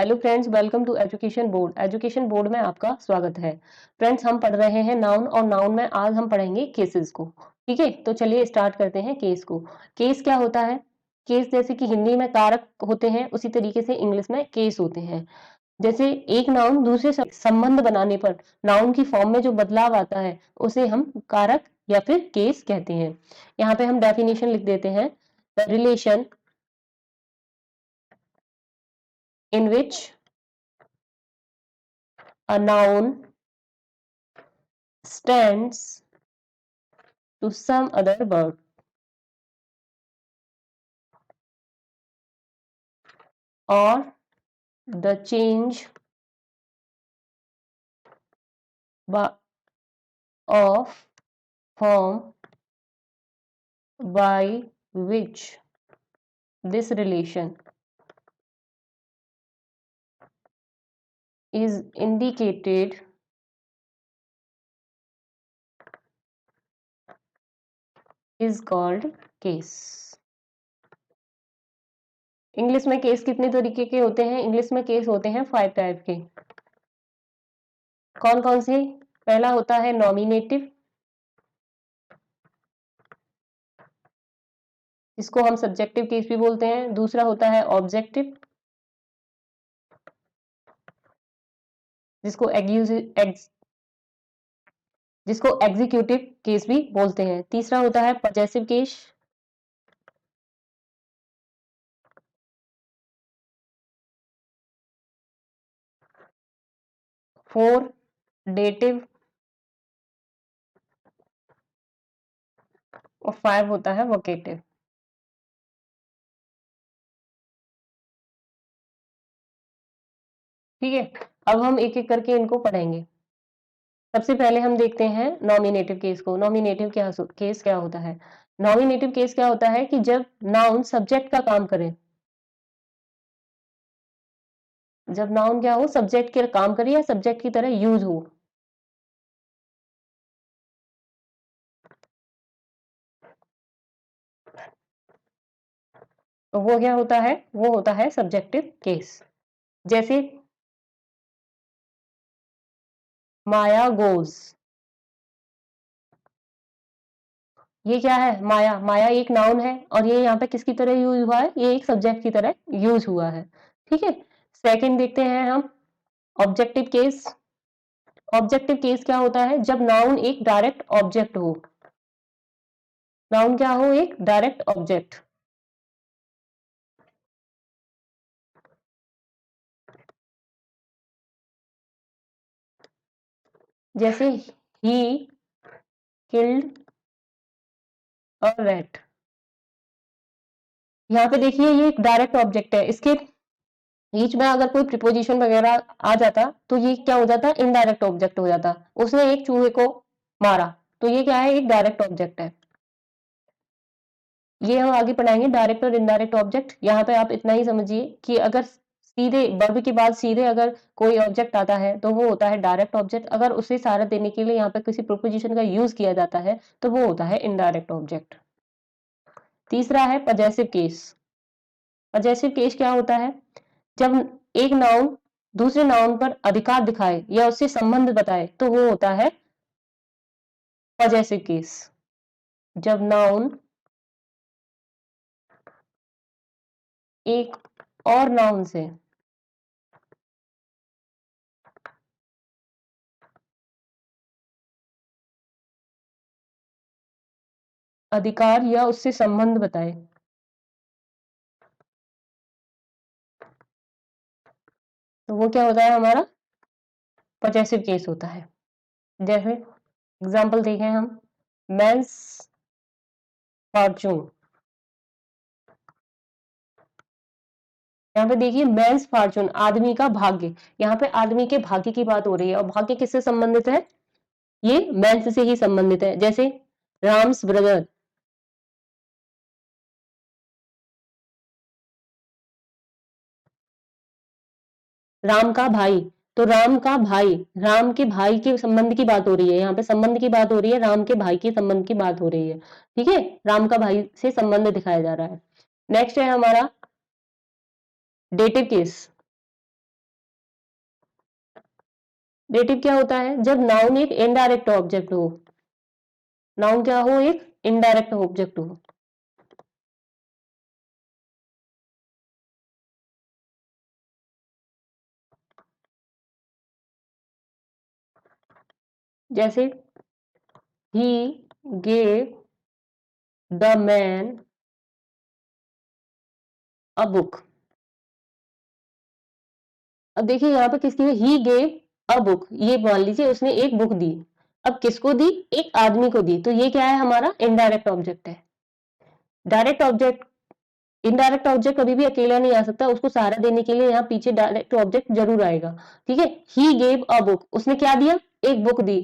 Hello friends, welcome to education board. Education board में आपका स्वागत है। फ्रेंड्स, हम पढ़ रहे हैं नाउन और नाउन में आज हम पढ़ेंगे केसेस को। ठीक है, तो चलिए स्टार्ट करते हैं केस को। केस क्या होता है? केस जैसे कि हिंदी में कारक होते हैं, उसी तरीके से इंग्लिश में केस होते हैं। जैसे एक नाउन दूसरे संबंध बनाने पर नाउन की फॉर्म में जो बदलाव आता है उसे हम कारक या फिर केस कहते हैं। यहाँ पे हम डेफिनेशन लिख देते हैं। The relation in which a noun stands to some other word or the change of form by which this relation is indicated is called case। English में केस कितने तरीके के होते हैं? इंग्लिश में केस होते हैं 5 टाइप के। कौन कौन से? पहला होता है नॉमिनेटिव, जिसको हम सब्जेक्टिव केस भी बोलते हैं। दूसरा होता है ऑब्जेक्टिव, जिसको एग्जीक्यूटिव केस भी बोलते हैं। तीसरा होता है पजेसिव केस, फोर डेटिव और 5 होता है वोकेटिव। ठीक है, अब हम एक एक करके इनको पढ़ेंगे। सबसे पहले हम देखते हैं नॉमिनेटिव केस को। नॉमिनेटिव केस क्या होता है? नॉमिनेटिव केस क्या होता है कि जब नाउन सब्जेक्ट का काम करे, जब नाउन क्या हो, सब्जेक्ट के काम करे या सब्जेक्ट की तरह यूज हो। तो वो क्या होता है? वो होता है सब्जेक्टिव केस। जैसे माया गोज, ये क्या है? माया। माया एक नाउन है और ये यहाँ पे किसकी तरह यूज हुआ है? ये एक सब्जेक्ट की तरह यूज हुआ है। ठीक है, सेकंड देखते हैं हम ऑब्जेक्टिव केस। ऑब्जेक्टिव केस क्या होता है? जब नाउन एक डायरेक्ट ऑब्जेक्ट हो। नाउन क्या हो? एक डायरेक्ट ऑब्जेक्ट। जैसे ही किल्ड अ रैट। यहाँ पे देखिए ये एक डायरेक्ट ऑब्जेक्ट है, इसके बीच में अगर कोई प्रीपोजिशन वगैरह आ जाता तो ये क्या हो जाता? इनडायरेक्ट ऑब्जेक्ट हो जाता। उसने एक चूहे को मारा, तो ये क्या है? एक डायरेक्ट ऑब्जेक्ट है। ये हम आगे पढ़ाएंगे डायरेक्ट और इनडायरेक्ट ऑब्जेक्ट। यहाँ पे आप इतना ही समझिए कि अगर सीधे वर्ब के बाद सीधे अगर कोई ऑब्जेक्ट आता है तो वो होता है डायरेक्ट ऑब्जेक्ट। अगर उसे सहारा देने के लिए यहाँ पे किसी प्रीपोजिशन का यूज किया जाता है तो वो होता है इनडायरेक्ट ऑब्जेक्ट। तीसरा है पजेसिव केस। पजेसिव केस क्या होता है? जब एक नाउन दूसरे नाउन पर अधिकार दिखाए या उससे संबंध बताए तो वो होता है पजेसिव केस। जब नाउन एक और नाउन से अधिकार या उससे संबंध बताए तो वो क्या होता है? हमारा पजेसिव केस होता है। जैसे एग्जाम्पल देखें हम, मेंस फॉर्चून। यहाँ पे देखिए मेंस फॉर्चून, आदमी का भाग्य। यहाँ पे आदमी के भाग्य की बात हो रही है और भाग्य किससे संबंधित है? ये मेंस से ही संबंधित है। जैसे राम्स ब्रदर, राम का भाई। तो राम का भाई, राम के भाई के संबंध की बात हो रही है। यहाँ पे संबंध की बात हो रही है, राम के भाई के संबंध की बात हो रही है। ठीक है, राम का भाई से संबंध दिखाया जा रहा है। नेक्स्ट है हमारा डेटिव केस। डेटिव क्या होता है? जब नाउन एक इनडायरेक्ट ऑब्जेक्ट हो। नाउन क्या हो? एक इनडायरेक्ट ऑब्जेक्ट हो। जैसे he gave the man a book. अब देखिए यहाँ पे किसकी ही गेव अ बुक, ये मान लीजिए उसने एक बुक दी। अब किसको दी? एक आदमी को दी, तो ये क्या है? हमारा इनडायरेक्ट ऑब्जेक्ट है। डायरेक्ट ऑब्जेक्ट, इनडायरेक्ट ऑब्जेक्ट कभी भी अकेला नहीं आ सकता, उसको सहारा देने के लिए यहाँ पीछे डायरेक्ट ऑब्जेक्ट जरूर आएगा। ठीक है, ही गेव अ बुक, उसने क्या दिया? एक बुक दी।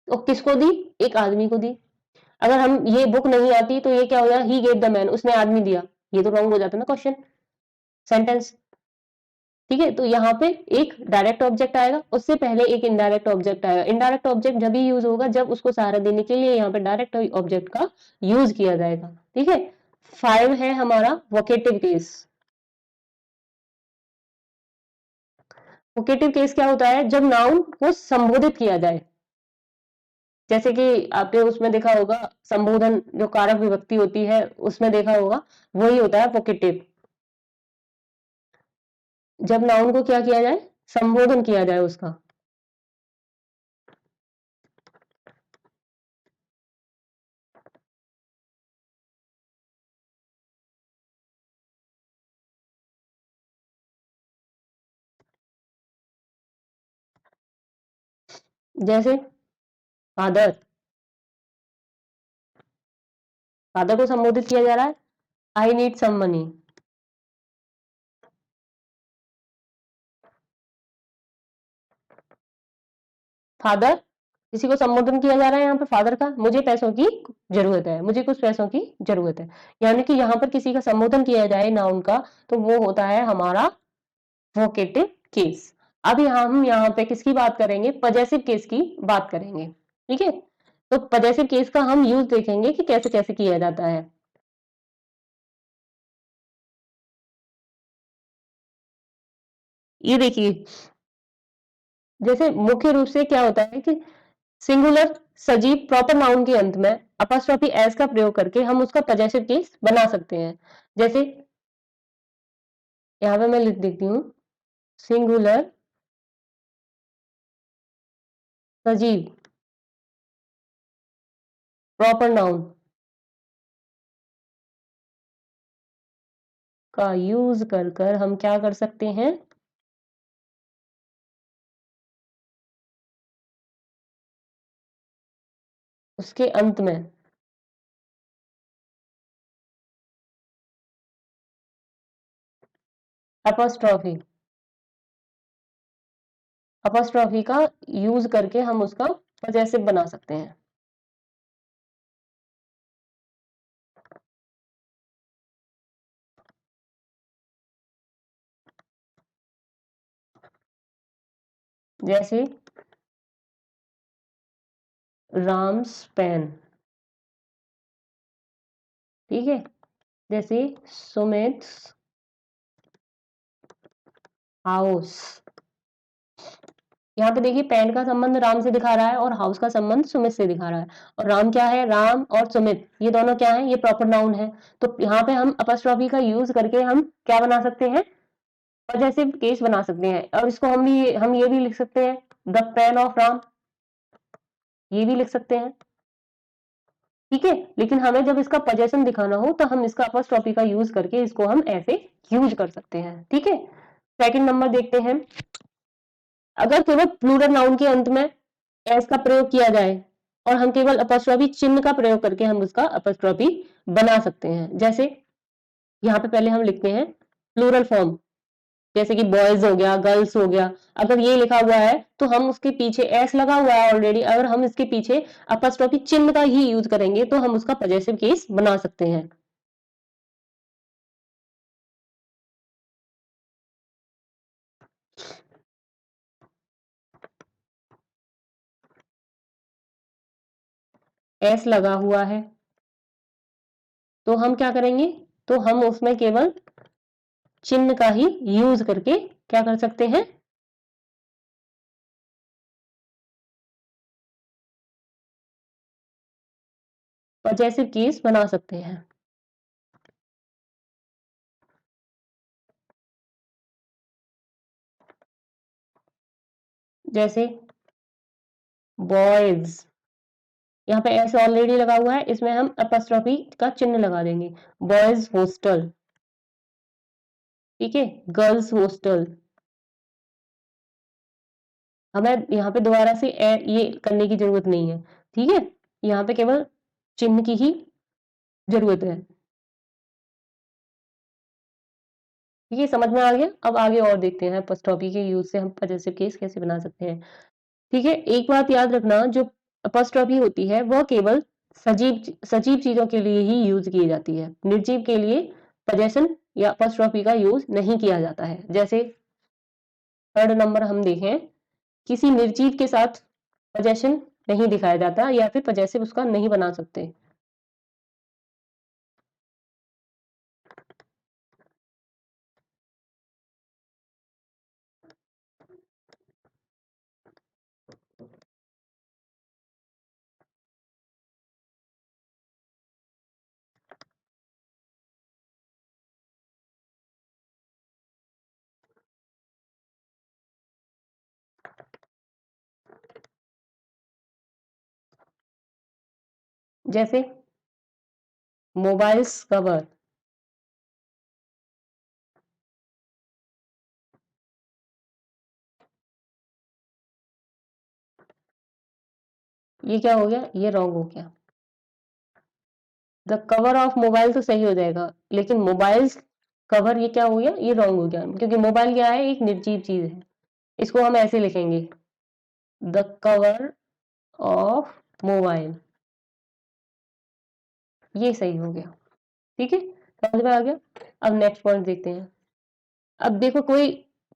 तो किसको दी? एक आदमी को दी। अगर हम ये बुक नहीं आती तो ये क्या हो जाए? ही गेव द मैन, उसने आदमी दिया। ये तो रॉन्ग हो जाता ना क्वेश्चन, सेंटेंस। ठीक है, तो यहाँ पे एक डायरेक्ट ऑब्जेक्ट आएगा, उससे पहले एक इनडायरेक्ट ऑब्जेक्ट आएगा। इनडायरेक्ट ऑब्जेक्ट जब भी यूज होगा जब उसको सहारा देने के लिए यहाँ पे डायरेक्ट ऑब्जेक्ट का यूज किया जाएगा। ठीक है, 5 है हमारा वोकेटिव केस। वोकेटिव केस क्या होता है? जब नाउन को संबोधित किया जाए। जैसे कि आपने उसमें देखा होगा, संबोधन जो कारक विभक्ति होती है उसमें देखा होगा, वही होता है वोकेटिव। जब नाउन को क्या किया जाए? संबोधन किया जाए उसका। जैसे फादर, फादर को संबोधित किया जा रहा है, I need some money. Father, किसी को संबोधन किया जा रहा है यहाँ पे फादर का, मुझे पैसों की जरूरत है, मुझे कुछ पैसों की जरूरत है। यानी कि यहाँ पर किसी का संबोधन किया जाए नाउन का, तो वो होता है हमारा वोकेटिव केस। अब हम यहाँ पे किसकी बात करेंगे? पजेसिव केस की बात करेंगे। ठीक है, तो पजेसिव केस का हम यूज देखेंगे कि कैसे कैसे किया जाता है। ये देखिए, जैसे मुख्य रूप से क्या होता है कि सिंगुलर सजीव प्रॉपर नाउन के अंत में अपॉस्ट्रोफी एस का प्रयोग करके हम उसका पजेसिव केस बना सकते हैं। जैसे यहाँ पे मैं लिख देती हूँ, सिंगुलर सजीव प्रॉपर नाउन का यूज कर कर हम क्या कर सकते हैं? उसके अंत में अपॉस्ट्रोफी, अपॉस्ट्रोफी का यूज करके हम उसका पजेसिव बना सकते हैं। जैसे राम्स पेन। ठीक है, जैसे सुमित हाउस। यहाँ पे देखिए पेन का संबंध राम से दिखा रहा है और हाउस का संबंध सुमित से दिखा रहा है। और राम क्या है? राम और सुमित ये दोनों क्या है? ये प्रॉपर नाउन है। तो यहाँ पे हम अपॉस्ट्रोफी का यूज करके हम क्या बना सकते हैं? पजेसिव केस बना सकते हैं। और इसको हम ये भी लिख सकते हैं, द पेन ऑफ राम, ये भी लिख सकते हैं। ठीक है, लेकिन हमें जब इसका पजेशन दिखाना हो तो हम इसका अपॉस्ट्रोफी का यूज करके इसको हम ऐसे यूज कर सकते हैं। ठीक है, सेकंड नंबर देखते हैं। अगर केवल प्लूरल नाउन के अंत में एस का प्रयोग किया जाए और हम केवल अपॉस्ट्रोफी चिन्ह का प्रयोग करके हम उसका अपॉस्ट्रोफी बना सकते हैं। जैसे यहाँ पे पहले हम लिखते हैं प्लूरल फॉर्म, जैसे कि बॉयज हो गया, गर्ल्स हो गया। अगर ये लिखा हुआ है तो हम उसके पीछे एस लगा हुआ है ऑलरेडी, अगर हम इसके पीछे अपॉस्ट्रोफी चिन्ह का ही यूज करेंगे तो हम उसका पजेसिव केस बना सकते हैं। एस लगा हुआ है तो हम क्या करेंगे? तो हम उसमें केवल चिन्ह का ही यूज करके क्या कर सकते हैं? पजेसिव केस बना सकते हैं। जैसे बॉयज, यहाँ पे एस ऑलरेडी लगा हुआ है, इसमें हम अपॉस्ट्रोफी का चिन्ह लगा देंगे। बॉयज हॉस्टल, ठीक है, गर्ल्स हॉस्टल। हमें यहाँ पे दोबारा से ये करने की जरूरत नहीं है, ठीक है, यहाँ पे केवल चिन्ह की ही जरूरत है। ठीक है, समझ में आ गया। अब आगे और देखते हैं अपॉस्ट्रोफी के यूज से हम पजेसिव केस कैसे बना सकते हैं। ठीक है, एक बात याद रखना, जो अपॉस्ट्रोफी होती है वह केवल सजीव चीजों के लिए ही यूज की जाती है, निर्जीव के लिए पजेशन या अपॉस्ट्रोफी का यूज नहीं किया जाता है। जैसे थर्ड नंबर हम देखें, किसी निर्जीव के साथ पजेशन नहीं दिखाया जाता या फिर पजेसिव उसका नहीं बना सकते। जैसे मोबाइल्स कवर, ये क्या हो गया, ये रॉन्ग हो गया। द कवर ऑफ मोबाइल तो सही हो जाएगा, लेकिन मोबाइल्स कवर ये क्या हो गया, ये रॉन्ग हो गया, क्योंकि मोबाइल क्या है, एक निर्जीव चीज है। इसको हम ऐसे लिखेंगे, द कवर ऑफ मोबाइल, ये सही हो गया। ठीक है, समझ में आ गया। अब नेक्स्ट पॉइंट देखते हैं। अब देखो, कोई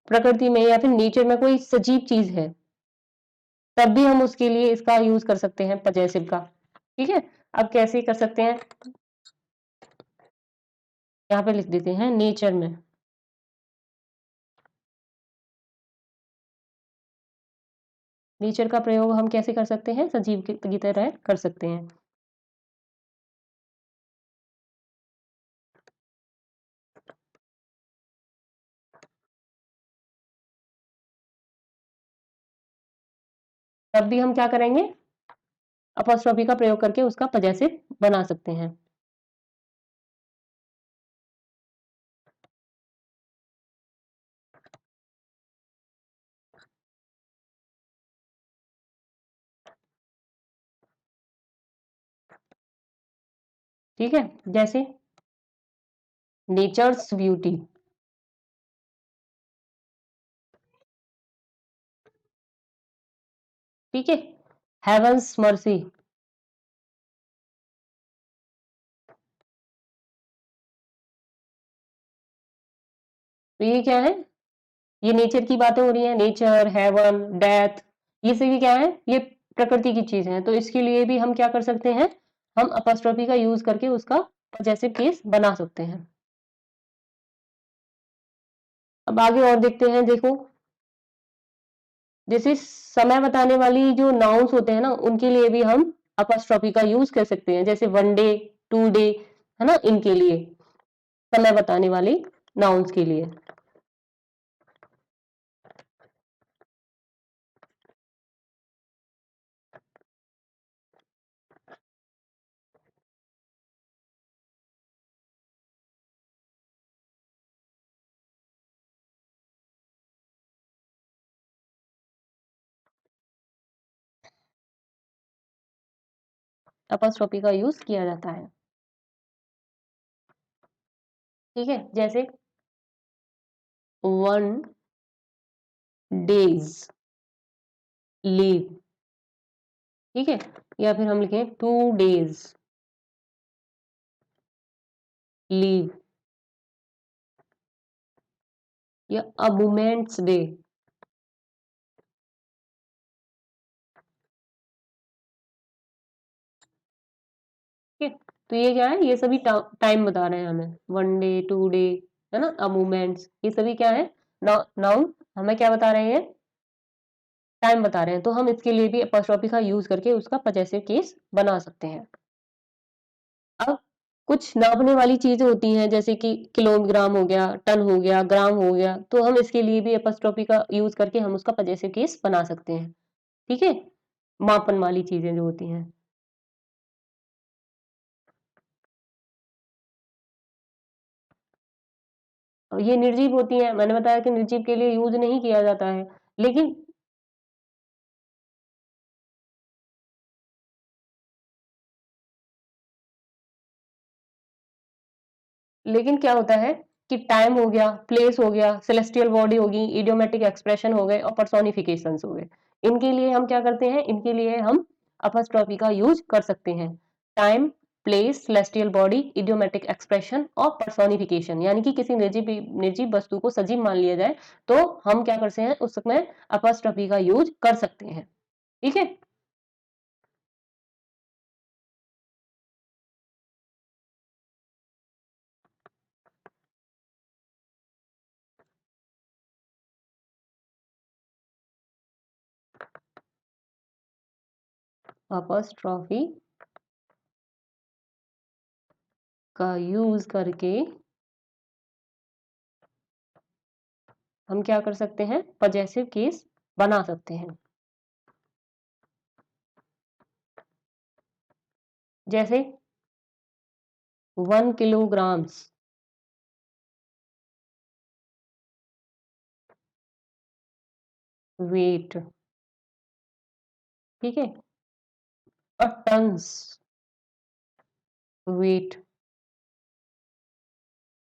प्रकृति में या फिर नेचर में कोई सजीव चीज है, तब भी हम उसके लिए इसका यूज कर सकते हैं पजेसिव का। ठीक है, अब कैसे कर सकते हैं, यहाँ पे लिख देते हैं नेचर में। नेचर का प्रयोग हम कैसे कर सकते हैं, सजीव की तरह कर सकते हैं। तब भी हम क्या करेंगे, अपॉस्ट्रोफी का प्रयोग करके उसका पजेसिव बना सकते हैं। ठीक है, जैसे नेचर्स ब्यूटी, ठीक है, हेवंस मर्सी, तो ये क्या है, ये नेचर की बातें हो रही हैं, नेचर, हेवन, डेथ, ये सभी क्या है, ये प्रकृति की चीज है, तो इसके लिए भी हम क्या कर सकते हैं, हम अपॉस्ट्रोफी का यूज करके उसका पजेसिव केस बना सकते हैं। अब आगे और देखते हैं, देखो, जैसे समय बताने वाली जो नाउन्स होते हैं ना, उनके लिए भी हम अपॉस्ट्रोफी का यूज कर सकते हैं, जैसे वन डे, टू डे, है ना, इनके लिए, समय बताने वाली नाउन्स के लिए। अपॉस्ट्रोफी का यूज किया जाता है। ठीक है, जैसे वन डेज लीव, ठीक है, या फिर हम लिखें 2 days लीव, या अ वुमेन्स डे। ठीक है, तो ये क्या है, ये सभी टाइम बता रहे हैं हमें, वन डे, 2 डे, है ना, अ वुमेन्स, ये सभी क्या है, नाउन हमें क्या बता रहे हैं, टाइम बता रहे हैं, तो हम इसके लिए भी अपॉस्ट्रोफी का यूज करके उसका पजेसिव केस बना सकते हैं। अब कुछ नापने वाली चीजें होती हैं जैसे कि किलोग्राम हो गया, टन हो गया, ग्राम हो गया, तो हम इसके लिए भी एपॉस्ट्रोफी का यूज करके हम उसका पजेसिव केस बना सकते हैं। ठीक है, मापन वाली चीजें जो होती हैं। ये निर्जीव होती हैं, मैंने बताया कि निर्जीव के लिए यूज नहीं किया जाता है, लेकिन लेकिन क्या होता है कि टाइम हो गया, प्लेस हो गया, सेलेस्टियल बॉडी होगी, इडियोमेटिक एक्सप्रेशन हो गए और पर्सोनिफिकेशंस हो गए। इनके लिए हम क्या करते हैं, इनके लिए हम अपॉस्ट्रोफी का यूज कर सकते हैं। Time, place, celestial body, idiomatic expression और पर्सोनिफिकेशन, यानी कि किसी निर्जीव निर्जीव वस्तु को सजीव मान लिया जाए तो हम क्या करते हैं, उसमें अपॉस्ट्रोफी का यूज कर सकते हैं। ठीक है, अपॉस्ट्रोफी का यूज करके हम क्या कर सकते हैं, पजेसिव केस बना सकते हैं। जैसे 1 किलोग्राम्स वेट, ठीक है, और टन्स वेट।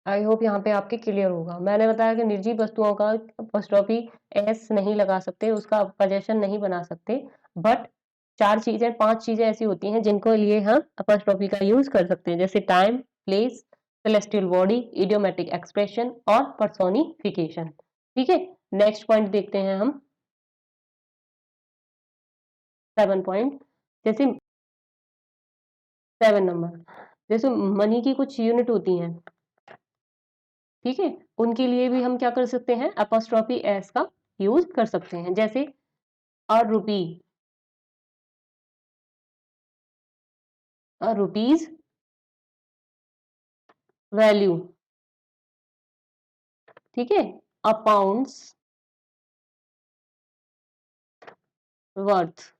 आई होप यहाँ पे आपके क्लियर होगा। मैंने बताया कि निर्जीव वस्तुओं का अपॉस्ट्रोफी एस नहीं लगा सकते, उसका पजेशन नहीं बना सकते, बट 4 चीजें 5 चीजें ऐसी होती हैं जिनको लिए हम अपॉस्ट्रोफी का यूज कर सकते हैं, जैसे time, place, celestial body, idiomatic expression और पर्सोनिफिकेशन। ठीक है, नेक्स्ट पॉइंट देखते हैं हम, 7 पॉइंट। जैसे 7 नंबर, जैसे मनी की कुछ यूनिट होती हैं, ठीक है, उनके लिए भी हम क्या कर सकते हैं, अपॉस्ट्रोफी एस का यूज कर सकते हैं। जैसे अ रुपी, अ रुपीज वैल्यू, ठीक है, अ पाउंड्स वर्थ,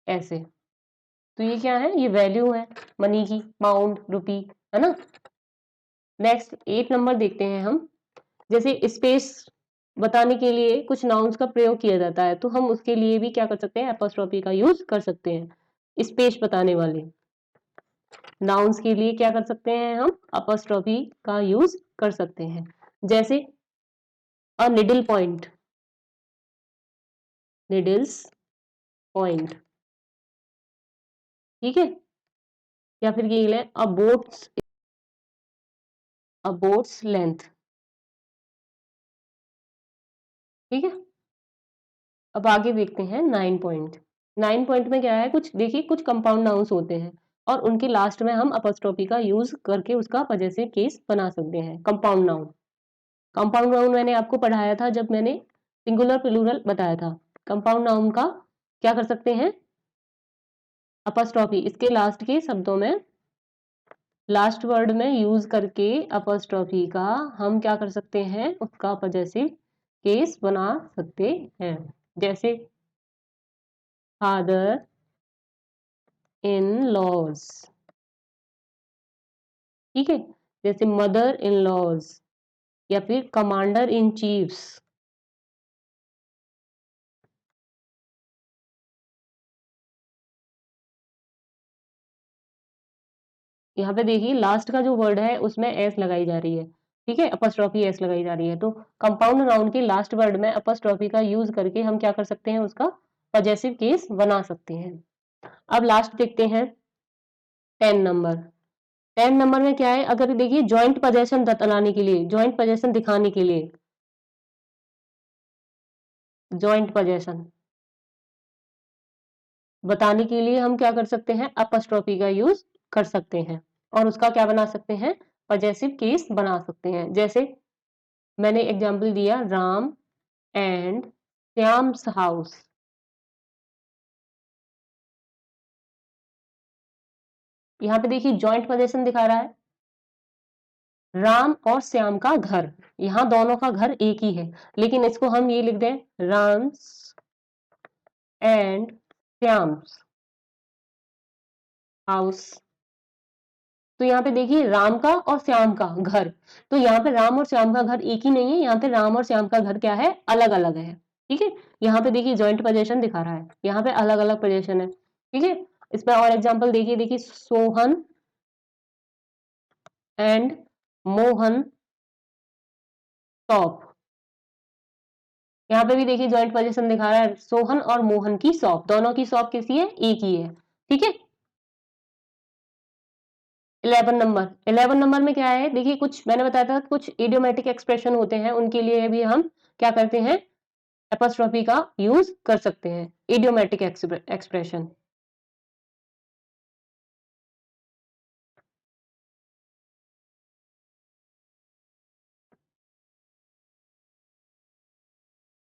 ऐसे। तो ये क्या है, ये वैल्यू है मनी की, पाउंड, रुपी, है ना। नेक्स्ट 8 नंबर देखते हैं हम। जैसे स्पेस बताने के लिए कुछ नाउन्स का प्रयोग किया जाता है, तो हम उसके लिए भी क्या कर सकते हैं, एपोस्ट्रोफी का यूज कर सकते हैं। स्पेस बताने वाले नाउन्स के लिए क्या कर सकते हैं, हम एपोस्ट्रोफी का यूज कर सकते हैं। जैसे a needle point, needles point, ठीक है, या फिर ये ले अ बोट्स लेंथ, ठीक है। अब आगे देखते हैं 9 पॉइंट। 9 पॉइंट में क्या है, कुछ देखिए, कुछ कंपाउंड नाउन्स होते हैं और उनके लास्ट में हम अपॉस्ट्रोफी का यूज करके उसका पजेसिव केस बना सकते हैं। कंपाउंड नाउन, कंपाउंड नाउन मैंने आपको पढ़ाया था जब मैंने सिंगुलर प्लूरल बताया था। कंपाउंड नाउन का क्या कर सकते हैं, अपॉस्ट्रोफी इसके लास्ट के शब्दों में, लास्ट वर्ड में यूज करके अपॉस्ट्रोफी का हम क्या कर सकते हैं, उसका पजेसिव केस बना सकते हैं। जैसे फादर इन लॉज, ठीक है, जैसे मदर इन लॉज या फिर कमांडर इन चीफ्स। यहाँ पे देखिए लास्ट का जो वर्ड है उसमें एस लगाई जा रही है, ठीक है, अपॉस्ट्रोफी एस लगाई जा रही है, तो कंपाउंड नाउन के लास्ट वर्ड में अपॉस्ट्रोफी का यूज करके हम क्या कर सकते हैं, उसका पजेसिव केस बना सकते हैं। अब लास्ट देखते हैं 10 नंबर। 10 नंबर में क्या है, अगर देखिए जॉइंट पजेशन बतलाने के लिए, जॉइंट पजेशन दिखाने के लिए, जॉइंट पजेशन बताने के लिए हम क्या कर सकते हैं, अपॉस्ट्रोफी का यूज कर सकते हैं और उसका क्या बना सकते हैं, पजेसिव केस बना सकते हैं। जैसे मैंने एग्जांपल दिया, राम एंड श्याम्स हाउस, यहाँ पे देखिए जॉइंट पोजीशन दिखा रहा है, राम और श्याम का घर। यहाँ दोनों का घर एक ही है, लेकिन इसको हम ये लिख दें, राम्स एंड श्याम्स हाउस। तो यहाँ पे देखिए राम का और श्याम का घर, तो यहाँ पे राम और श्याम का घर एक ही नहीं है, यहाँ पे राम और श्याम का घर क्या है, अलग अलग है। ठीक है, यहाँ पे देखिए जॉइंट पोजीशन दिखा रहा है, यहाँ पे अलग अलग पोजीशन है। ठीक है, इसमें और एग्जांपल देखिए, देखिए सोहन एंड मोहन शॉप। यहाँ पे भी देखिए जॉइंट पोजीशन दिखा रहा है, सोहन और मोहन की शॉप, दोनों की शॉप किसी है, एक ही है। ठीक है, 11 नंबर में क्या है, देखिए कुछ मैंने बताया था, कुछ इडियोमेटिक एक्सप्रेशन होते हैं, उनके लिए भी हम क्या करते हैं, एपोस्ट्रोफी का यूज कर सकते हैं, इडियोमेटिक एक्सप्रेशन।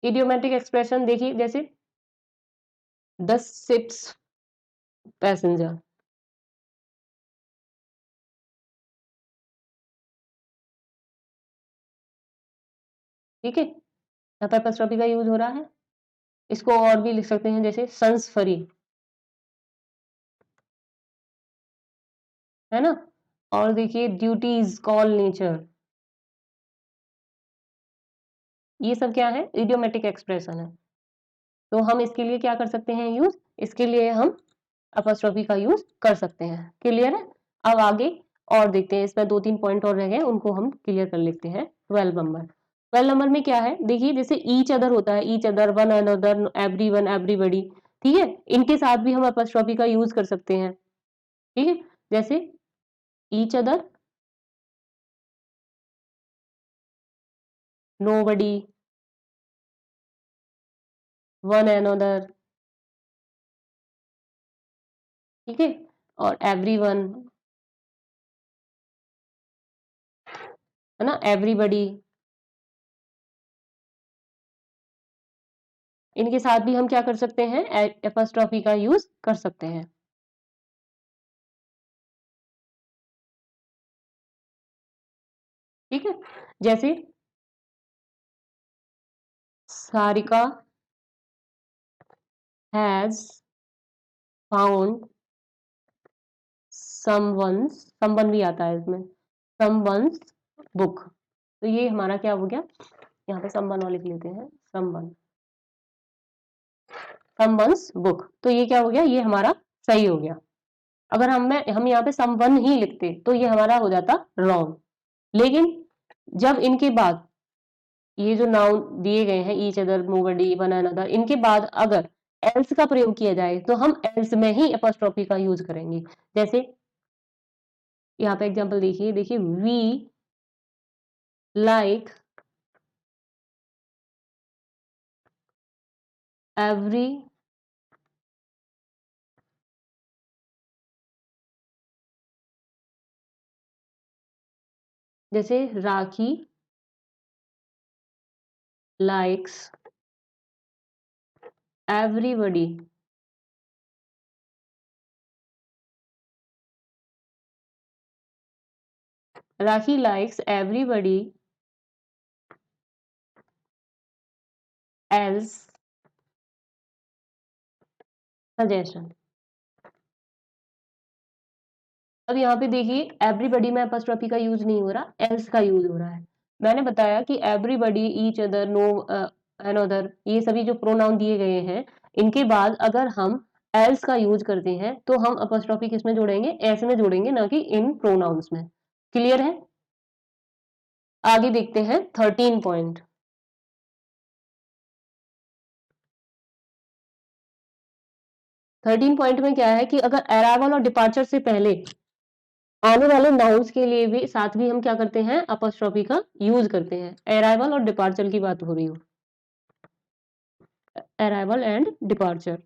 इडियोमेटिक एक्सप्रेशन देखिए, जैसे 10 ships पैसेंजर। ठीक है, यहाँ पर एपोस्ट्रोफी का यूज हो रहा है। इसको और भी लिख सकते हैं, जैसे सन्स फरी, है ना। और देखिए ड्यूटीज कॉल नेचर, ये सब क्या है, इडियोमेटिक एक्सप्रेशन है। तो हम इसके लिए क्या कर सकते हैं यूज, इसके लिए हम अपॉस्ट्रोफी का यूज कर सकते हैं। क्लियर है, अब आगे और देखते हैं, इसमें 2-3 पॉइंट और रह गए, उनको हम क्लियर कर लेते हैं। 12 नंबर, 12 नंबर में क्या है, देखिए जैसे ईच अदर होता है, each other, one another, everyone, everybody. ठीक है, इनके साथ भी हम अपॉस्ट्रोफी का यूज कर सकते हैं। ठीक है, जैसे each other, nobody, one another. ठीक है, और एवरीवन, है ना, एवरीबॉडी। इनके साथ भी हम क्या कर सकते हैं, एपोस्ट्रोफी का यूज कर सकते हैं। ठीक है, जैसे सारिका हैज फाउंड समवन भी आता है इसमें, समवन्स बुक। तो ये हमारा क्या हो गया, यहाँ पे समवन और लिख लेते हैं, समवन्स बुक। तो ये क्या हो गया, ये हमारा सही हो गया। अगर हम यहाँ पे समवन ही लिखते तो ये हमारा हो जाता रॉन्ग। लेकिन जब इनके बाद ये जो नाउन दिए गए हैं, each other, nobody, one another, इनके बाद अगर एल्स का प्रयोग किया जाए तो हम एल्स में ही एपोस्ट्रोफी का यूज करेंगे। जैसे यहाँ पे एग्जांपल देखिए, देखिए वी लाइक एवरी जैसे राखी लाइक्स एवरीबॉडी। राखी लाइक्स एवरीबॉडी एल्स सजेशन। अब यहाँ पे देखिए एवरीबॉडी में एपोस्ट्रोफी का यूज नहीं हो रहा, एल्स का यूज हो रहा है। मैंने बताया कि everybody, each other, no another, ये सभी जो प्रोनाउन दिए गए हैं, इनके बाद अगर हम एल्स का यूज करते हैं तो हम एपोस्ट्रोफी किस में जोड़ेंगे, एस में जोड़ेंगे, ना कि इन प्रोनाउंस में। क्लियर है, आगे देखते हैं 13 पॉइंट। 13 पॉइंट में क्या है कि अगर अराइवल और डिपार्चर से पहले आने वाले नाउन्स के लिए भी साथ भी हम क्या करते हैं, अपॉस्ट्रोफी का यूज करते हैं। अराइवल और डिपार्चर की बात हो रही हो, अराइवल एंड डिपार्चर।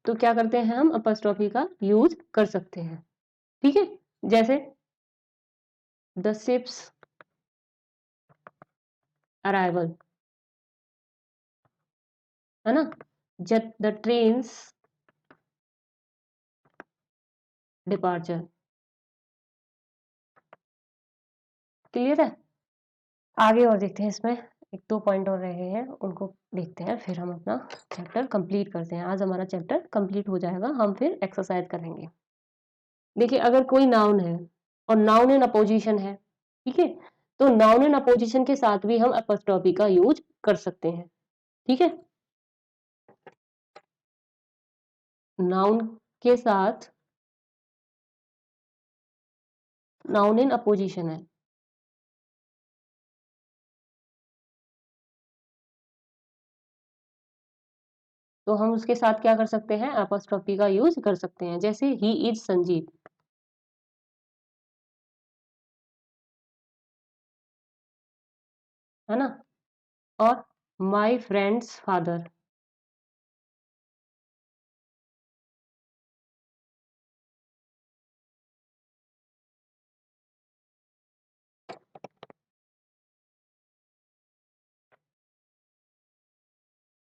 तो क्या करते हैं, हम अपॉस्ट्रोफी का यूज कर सकते हैं। ठीक है, जैसे द शिप्स अराइवल, है ना, द ट्रेन्स डिपार्चर। क्लियर है? आगे और देखते हैं, इसमें एक दो पॉइंट और रहे हैं, उनको देखते हैं, फिर हम अपना चैप्टर कंप्लीट करते हैं। आज हमारा चैप्टर कंप्लीट हो जाएगा, हम फिर एक्सरसाइज करेंगे। देखिए, अगर कोई नाउन है और नाउन इन अपोजिशन है, ठीक है, तो नाउन इन अपोजिशन के साथ भी हम अपॉस्ट्रोफी का यूज कर सकते हैं। ठीक है, नाउन के साथ नाउन इन अपोजिशन है, तो हम उसके साथ क्या कर सकते हैं, अपॉस्ट्रोफी का यूज कर सकते हैं। जैसे ही इज संजीव, है ना, और माय फ्रेंड्स फादर।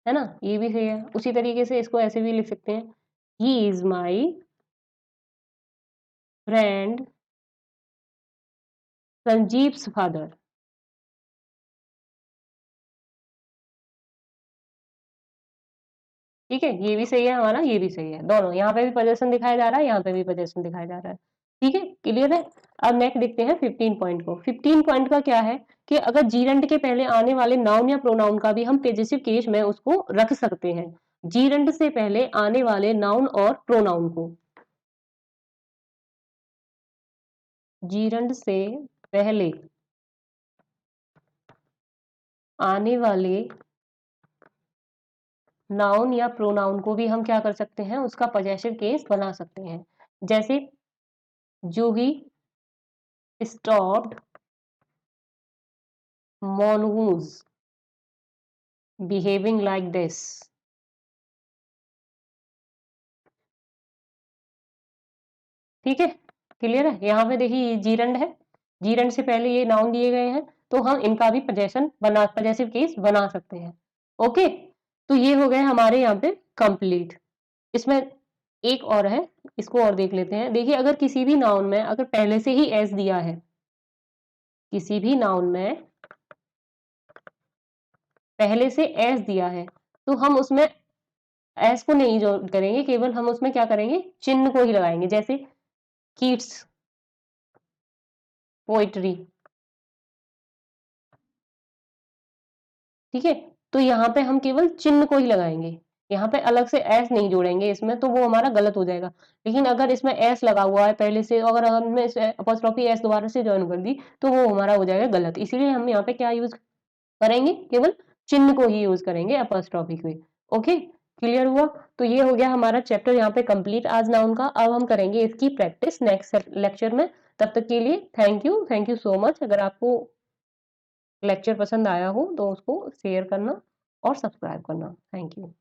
है ना, ये भी सही है। उसी तरीके से इसको ऐसे भी लिख सकते हैं, he is my friend Sanjeev's father. ठीक है, ये भी सही है हमारा, ये भी सही है, दोनों यहाँ पे भी पोजेशन दिखाया जा रहा है, यहाँ पे भी पोजेशन दिखाया जा रहा है। ठीक है, क्लियर है। अब नेक्स्ट देखते हैं 15 पॉइंट को। 15 पॉइंट का क्या है कि अगर जीरंड के पहले आने वाले नाउन या प्रोनाउन का भी हम पॉजिटिव केस में उसको रख सकते हैं। जीरंड से पहले आने वाले नाउन और प्रोनाउन को, जीरंड से पहले आने वाले नाउन या प्रोनाउन को भी हम क्या कर सकते हैं, उसका पॉजेसिव केस बना सकते हैं। जैसे जूही stopped mongoose behaving like this। ठीक है, क्लियर है। यहाँ पे देखिए ये जीरंड है, जीरंड से पहले ये नाउन दिए गए हैं, तो हम इनका भी पजेसिव केस बना सकते हैं। ओके, तो ये हो गए हमारे यहाँ पे कंप्लीट। इसमें एक और है, इसको और देख लेते हैं। देखिए, अगर किसी भी नाउन में अगर पहले से ही एस दिया है, किसी भी नाउन में पहले से एस दिया है, तो हम उसमें एस को नहीं जो करेंगे, केवल हम उसमें क्या करेंगे, चिन्ह को ही लगाएंगे। जैसे कीट्स पोइट्री। ठीक है, तो यहाँ पे हम केवल चिन्ह को ही लगाएंगे, यहाँ पे अलग से एस नहीं जोड़ेंगे इसमें, तो वो हमारा गलत हो जाएगा। लेकिन अगर इसमें एस लगा हुआ है पहले से, अगर हमने अपॉस्ट्रोफी एस दोबारा से ज्वाइन कर दी, तो वो हमारा हो जाएगा गलत। इसीलिए हम यहाँ पे क्या यूज करेंगे, केवल चिन्ह को ही यूज करेंगे अपॉस्ट्रोफी के। ओके, क्लियर हुआ। तो ये हो गया हमारा चैप्टर यहाँ पे कंप्लीट आज नाउन का। अब हम करेंगे इसकी प्रैक्टिस नेक्स्ट लेक्चर में। तब तक के लिए थैंक यू सो मच। अगर आपको लेक्चर पसंद आया हो तो उसको शेयर करना और सब्सक्राइब करना। Thank you.